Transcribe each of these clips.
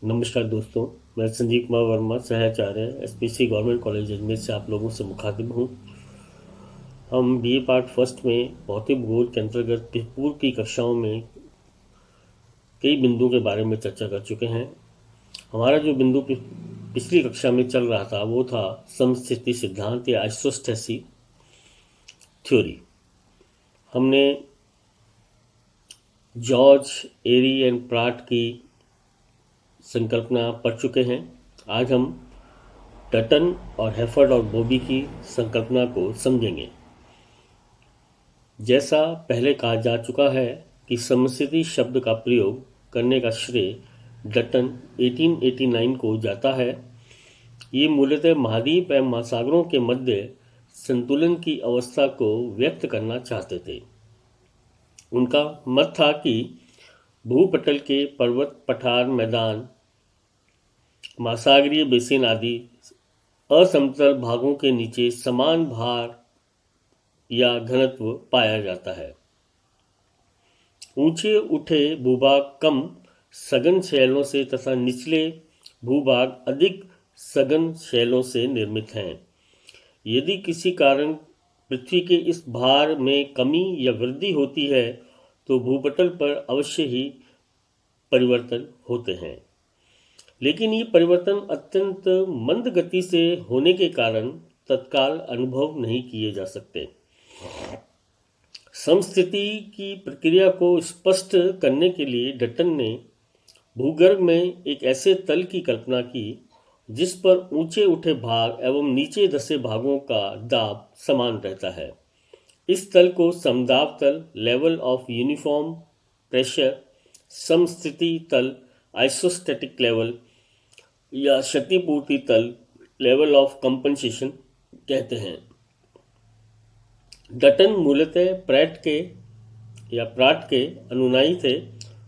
नमस्कार दोस्तों, मैं संजीव कुमार वर्मा, सहआचार्य एसपीसी गवर्नमेंट कॉलेज अजमेर से आप लोगों से मुखातिब हूँ। हम बीए पार्ट फर्स्ट में भौतिक भूगोल के अंतर्गत पूर्व की कक्षाओं में कई बिंदुओं के बारे में चर्चा कर चुके हैं। हमारा जो बिंदु पिछली कक्षा में चल रहा था वो था समस्थिति सिद्धांत या आइसोस्टेसी थ्योरी। हमने जॉर्ज एरी एंड प्राट की संकल्पना पढ़ चुके हैं। आज हम डटन और हेफर्ड और बॉबी की संकल्पना को समझेंगे। जैसा पहले कहा जा चुका है कि समस्थिति शब्द का प्रयोग करने का श्रेय डटन 1889 को जाता है। ये मूलतः महाद्वीप एवं महासागरों के मध्य संतुलन की अवस्था को व्यक्त करना चाहते थे। उनका मत था कि भूपटल के पर्वत, पठार, मैदान, महासागरीय बेसिन आदि असमतल भागों के नीचे समान भार या घनत्व पाया जाता है। ऊंचे उठे भूभाग कम सघन शैलों से तथा निचले भूभाग अधिक सघन शैलों से निर्मित हैं। यदि किसी कारण पृथ्वी के इस भार में कमी या वृद्धि होती है तो भूपटल पर अवश्य ही परिवर्तन होते हैं, लेकिन ये परिवर्तन अत्यंत मंद गति से होने के कारण तत्काल अनुभव नहीं किए जा सकते। समस्थिति की प्रक्रिया को स्पष्ट करने के लिए डटन ने भूगर्भ में एक ऐसे तल की कल्पना की जिस पर ऊंचे उठे भाग एवं नीचे धंसे भागों का दाब समान रहता है। इस तल को समदाब तल, लेवल ऑफ यूनिफॉर्म प्रेशर, समस्थिति तल, आइसोस्टैटिक लेवल या क्षतिपूर्ति तल, लेवल ऑफ कंपनसेशन कहते हैं। डटन मूलतः प्राट के अनुयायी थे।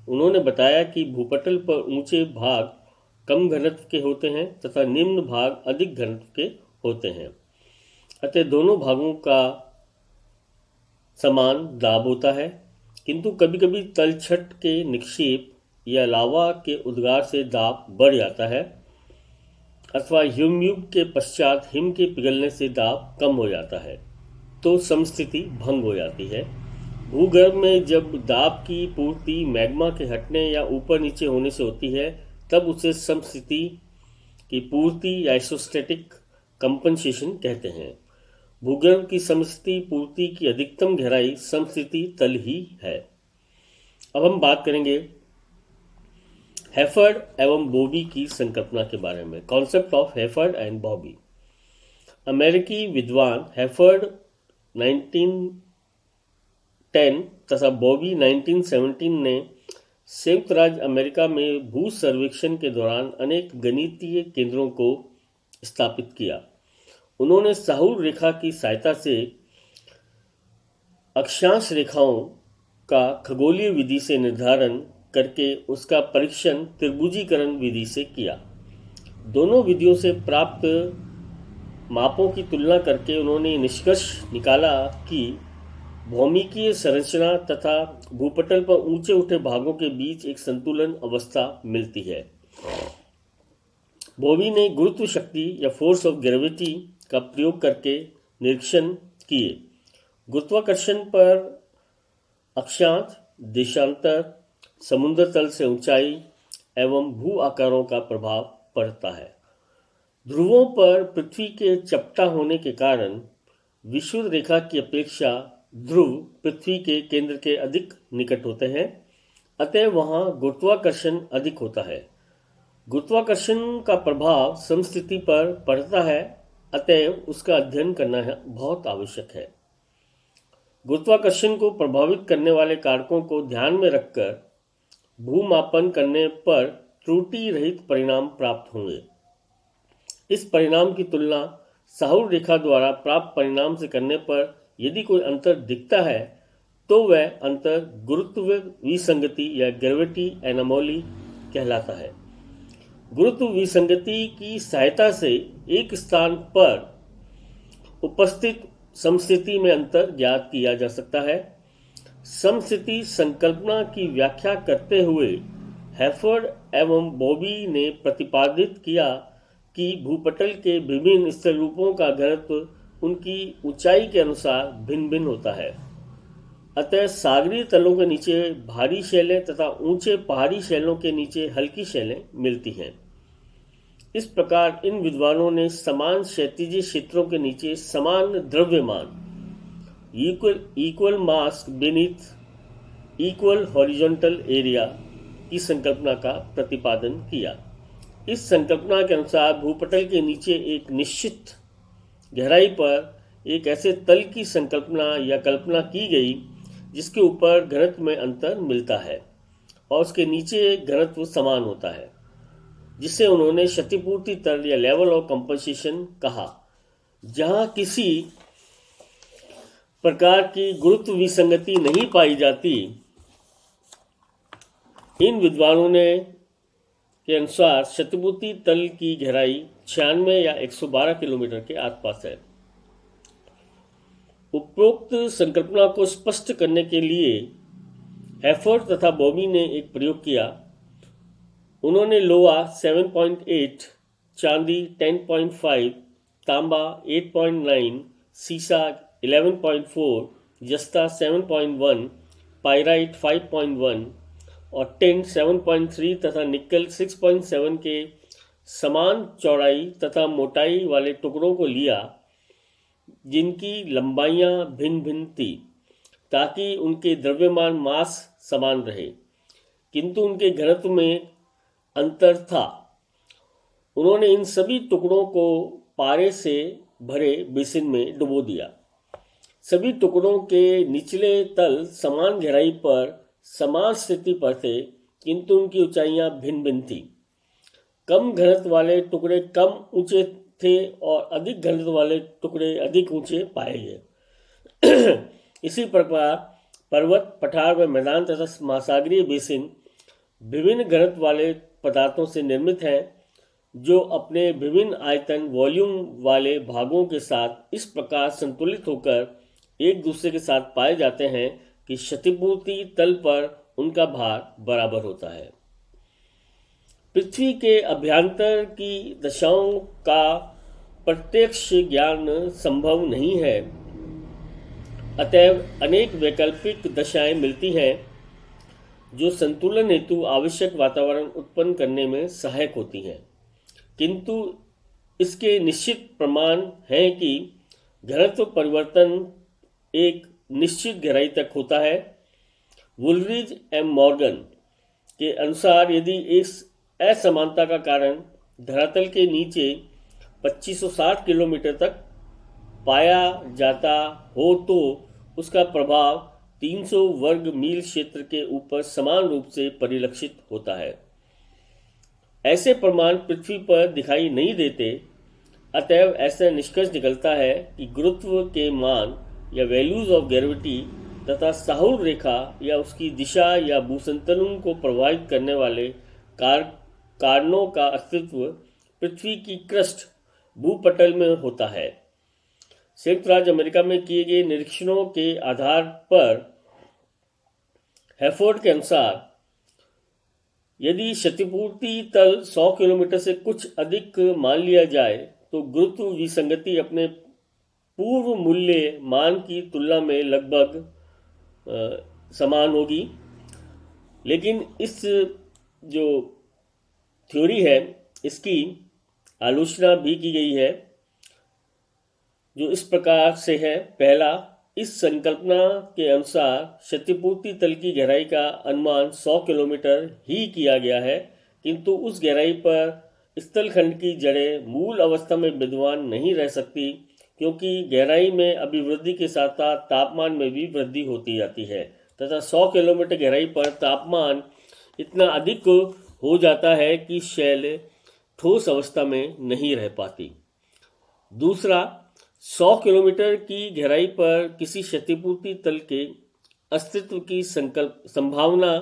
उन्होंने बताया कि भूपटल पर ऊंचे भाग कम घनत्व के होते हैं तथा निम्न भाग अधिक घनत्व के होते हैं। अतः दोनों भागों का समान दाब होता है, किंतु कभी कभी तलछट के निक्षेप या लावा के उद्गार से दाब बढ़ जाता है अथवा हिमयुग के पश्चात हिम के पिघलने से दाब कम हो जाता है, तो समस्थिति भंग हो जाती है। भूगर्भ में जब दाब की पूर्ति मैग्मा के हटने या ऊपर नीचे होने से होती है तब उसे समस्थिति की पूर्ति या आइसोस्टैटिक कंपनसेशन कहते हैं। भूगर्भ की समस्थिति पूर्ति की अधिकतम गहराई समस्थिति तल ही है। अब हम बात करेंगे हेफर्ड एवं बॉबी की संकल्पना के बारे में। Concept of Hefford and Bobby. अमेरिकी विद्वान हेफर्ड 1910 तथा बॉबी 1917 ने संयुक्त राज्य अमेरिका में भू सर्वेक्षण के दौरान अनेक गणितीय केंद्रों को स्थापित किया। उन्होंने साहुल रेखा की सहायता से अक्षांश रेखाओं का खगोलीय विधि से निर्धारण करके उसका परीक्षण त्रिभुजीकरण विधि से किया। दोनों विधियों से प्राप्त मापों की तुलना करके उन्होंने निष्कर्ष निकाला कि भौमिकीय संरचना तथा भूपटल पर ऊंचे उठे भागों के बीच एक संतुलन अवस्था मिलती है। बॉबी ने गुरुत्व शक्ति या फोर्स ऑफ ग्रेविटी का प्रयोग करके निरीक्षण किए। गुरुत्वाकर्षण पर अक्षांश, देशांतर, समुद्र तल से ऊंचाई एवं भू आकारों का प्रभाव पड़ता है। ध्रुवों पर पृथ्वी के चपटा होने के कारण विषुवत रेखा की अपेक्षा ध्रुव पृथ्वी के केंद्र के अधिक निकट होते हैं, अतः वहां गुरुत्वाकर्षण अधिक होता है। गुरुत्वाकर्षण का प्रभाव समस्थिति पर पड़ता है, अतः उसका अध्ययन करना बहुत आवश्यक है। गुरुत्वाकर्षण को प्रभावित करने वाले कारकों को ध्यान में रखकर भूमापन करने पर त्रुटि रहित परिणाम प्राप्त होंगे। इस परिणाम की तुलना साहुल रेखा द्वारा प्राप्त परिणाम से करने पर यदि कोई अंतर दिखता है तो वह अंतर गुरुत्व विसंगति या ग्रेविटी एनोमली कहलाता है। गुरुत्व विसंगति की सहायता से एक स्थान पर उपस्थित समस्थिति में अंतर ज्ञात किया जा सकता है। समस्थिति संकल्पना की व्याख्या करते हुए हैफोर्ड एवं बॉबी ने प्रतिपादित किया कि भूपटल के विभिन्न स्थल रूपों का घनत्व उनकी ऊंचाई के अनुसार भिन्न भिन्न होता है। अतः सागरीय तलों के नीचे भारी शैलें तथा ऊंचे पहाड़ी शैलों के नीचे हल्की शैलें मिलती हैं। इस प्रकार इन विद्वानों ने समान क्षैतिज क्षेत्रों के नीचे समान द्रव्यमान इक्वल मास बेनीथ इक्वल हॉरिजॉन्टल एरिया की संकल्पना का प्रतिपादन किया। इस संकल्पना के अनुसार भूपटल के नीचे एक निश्चित गहराई पर एक ऐसे तल की संकल्पना या कल्पना की गई जिसके ऊपर घनत्व में अंतर मिलता है और उसके नीचे घनत्व समान होता है, जिसे उन्होंने क्षतिपूर्ति तल या लेवल ऑफ कंपनसेशन कहा, जहां किसी प्रकार की गुरुत्व विसंगति नहीं पाई जाती। इन विद्वानों ने के अनुसार क्षतिपूर्ति तल की गहराई 96 या 112 किलोमीटर के आसपास है। उपरोक्त संकल्पना को स्पष्ट करने के लिए हैफोर्ड तथा बॉबी ने एक प्रयोग किया। उन्होंने लोहा 7.8, चांदी 10.5, तांबा 8.9, सीसा 11.4, जस्ता 7.1, पाइराइट 5.1 और टिन 7.3 तथा निकल 6.7 के समान चौड़ाई तथा मोटाई वाले टुकड़ों को लिया, जिनकी लंबाइयां भिन्न भिन्न थी, ताकि उनके द्रव्यमान मास समान रहे, किंतु उनके घनत्व में अंतर था। उन्होंने इन सभी टुकड़ों को पारे से भरे बेसिन में डुबो दिया। सभी टुकड़ों के निचले तल समान गहराई पर समान स्थिति पर थे, किंतु उनकी ऊंचाइयां भिन्न भिन्न थी। कम घनत्व वाले टुकड़े कम ऊंचे थे और अधिक घनत्व वाले टुकड़े अधिक ऊंचे पाए गए। इसी प्रकार पर्वत, पठार व मैदान तथा महासागरीय बेसिन विभिन्न घनत्व वाले पदार्थों से निर्मित हैं, जो अपने विभिन्न आयतन वॉल्यूम वाले भागों के साथ इस प्रकार संतुलित होकर एक दूसरे के साथ पाए जाते हैं कि क्षतिपूर्ति तल पर उनका भार बराबर होता है। पृथ्वी के अभ्यंतर की दशाओं का प्रत्यक्ष ज्ञान संभव नहीं है, अतएव अनेक वैकल्पिक दशाएं मिलती हैं जो संतुलन हेतु आवश्यक वातावरण उत्पन्न करने में सहायक होती हैं, किंतु इसके निश्चित प्रमाण हैं कि घनत्व परिवर्तन एक निश्चित गहराई तक होता है। वुलरिज एम मॉर्गन के अनुसार यदि इस असमानता का कारण धरातल के नीचे 2560 किलोमीटर तक पाया जाता हो तो उसका प्रभाव 300 वर्ग मील क्षेत्र के ऊपर समान रूप से परिलक्षित होता है। ऐसे प्रमाण पृथ्वी पर दिखाई नहीं देते, अतएव ऐसा निष्कर्ष निकलता है कि गुरुत्व के मान या वैल्यूज ऑफ ग्रेविटी तथा साहुल रेखा या उसकी दिशा या भूसंतुलन को प्रभावित करने वाले कारणों का अस्तित्व पृथ्वी की क्रस्ट भूपटल में होता है। संयुक्त राज्य अमेरिका में किए गए निरीक्षणों के आधार पर हैफोर्ड के अनुसार यदि क्षतिपूर्ति तल 100 किलोमीटर से कुछ अधिक मान लिया जाए तो गुरुत्व विसंगति अपने पूर्व मूल्य मान की तुलना में लगभग समान होगी। लेकिन इस जो थ्योरी है इसकी आलोचना भी की गई है, जो इस प्रकार से है। पहला, इस संकल्पना के अनुसार क्षतिपूर्ति तल की गहराई का अनुमान 100 किलोमीटर ही किया गया है, किंतु उस गहराई पर स्थलखंड की जड़ें मूल अवस्था में विद्यमान नहीं रह सकती, क्योंकि गहराई में अभिवृद्धि के साथ साथ तापमान में भी वृद्धि होती जाती है तथा 100 किलोमीटर गहराई पर तापमान इतना अधिक हो जाता है कि शैल ठोस अवस्था में नहीं रह पाती। दूसरा, 100 किलोमीटर की गहराई पर किसी क्षतिपूर्ति तल के अस्तित्व की संभावना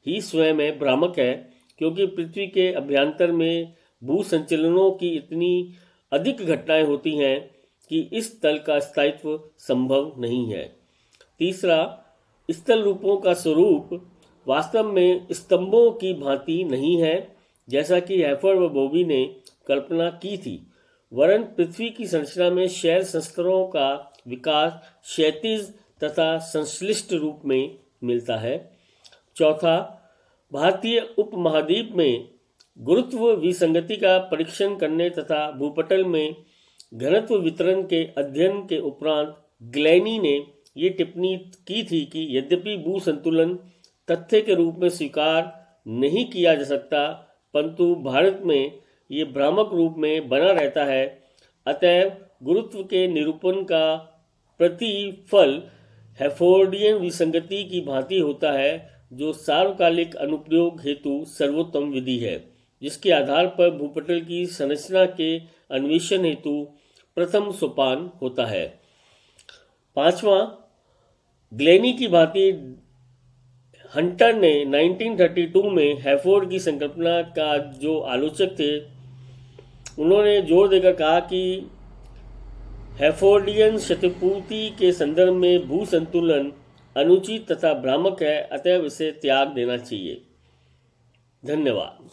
ही स्वयं में भ्रामक है, क्योंकि पृथ्वी के अभ्यंतर में भू संचलनों की इतनी अधिक घटनाएं होती हैं कि इस तल का स्थायित्व संभव नहीं है। तीसरा, स्थल रूपों का स्वरूप वास्तव में स्तंभों की भांति नहीं है जैसा कि हैफर्ड व बॉबी ने कल्पना की थी, वरन पृथ्वी की संरचना में शैल संस्तरों का विकास क्षैतिज तथा संश्लिष्ट रूप में मिलता है। चौथा, भारतीय उपमहाद्वीप में गुरुत्व विसंगति का परीक्षण करने तथा भूपटल में घनत्व वितरण के अध्ययन के उपरांत ग्लैनी ने ये टिप्पणी की थी कि यद्यपि भू संतुलन तथ्य के रूप में स्वीकार नहीं किया जा सकता, परंतु भारत में ये भ्रामक रूप में बना रहता है। अतएव गुरुत्व के निरूपण का प्रतिफल हैफोर्डियन विसंगति की भांति होता है, जो सार्वकालिक अनुप्रयोग हेतु सर्वोत्तम विधि है, जिसके आधार पर भूपटल की संरचना के अन्वेषण हेतु प्रथम सोपान होता है। पांचवा, ग्लैनी की भांति हंटर ने 1932 में हैफोर्ड की संकल्पना का जो आलोचक थे, उन्होंने जोर देकर कहा कि हैफोर्डियन क्षतिपूर्ति के संदर्भ में भू संतुलन अनुचित तथा भ्रामक है, अतएव इसे त्याग देना चाहिए। धन्यवाद।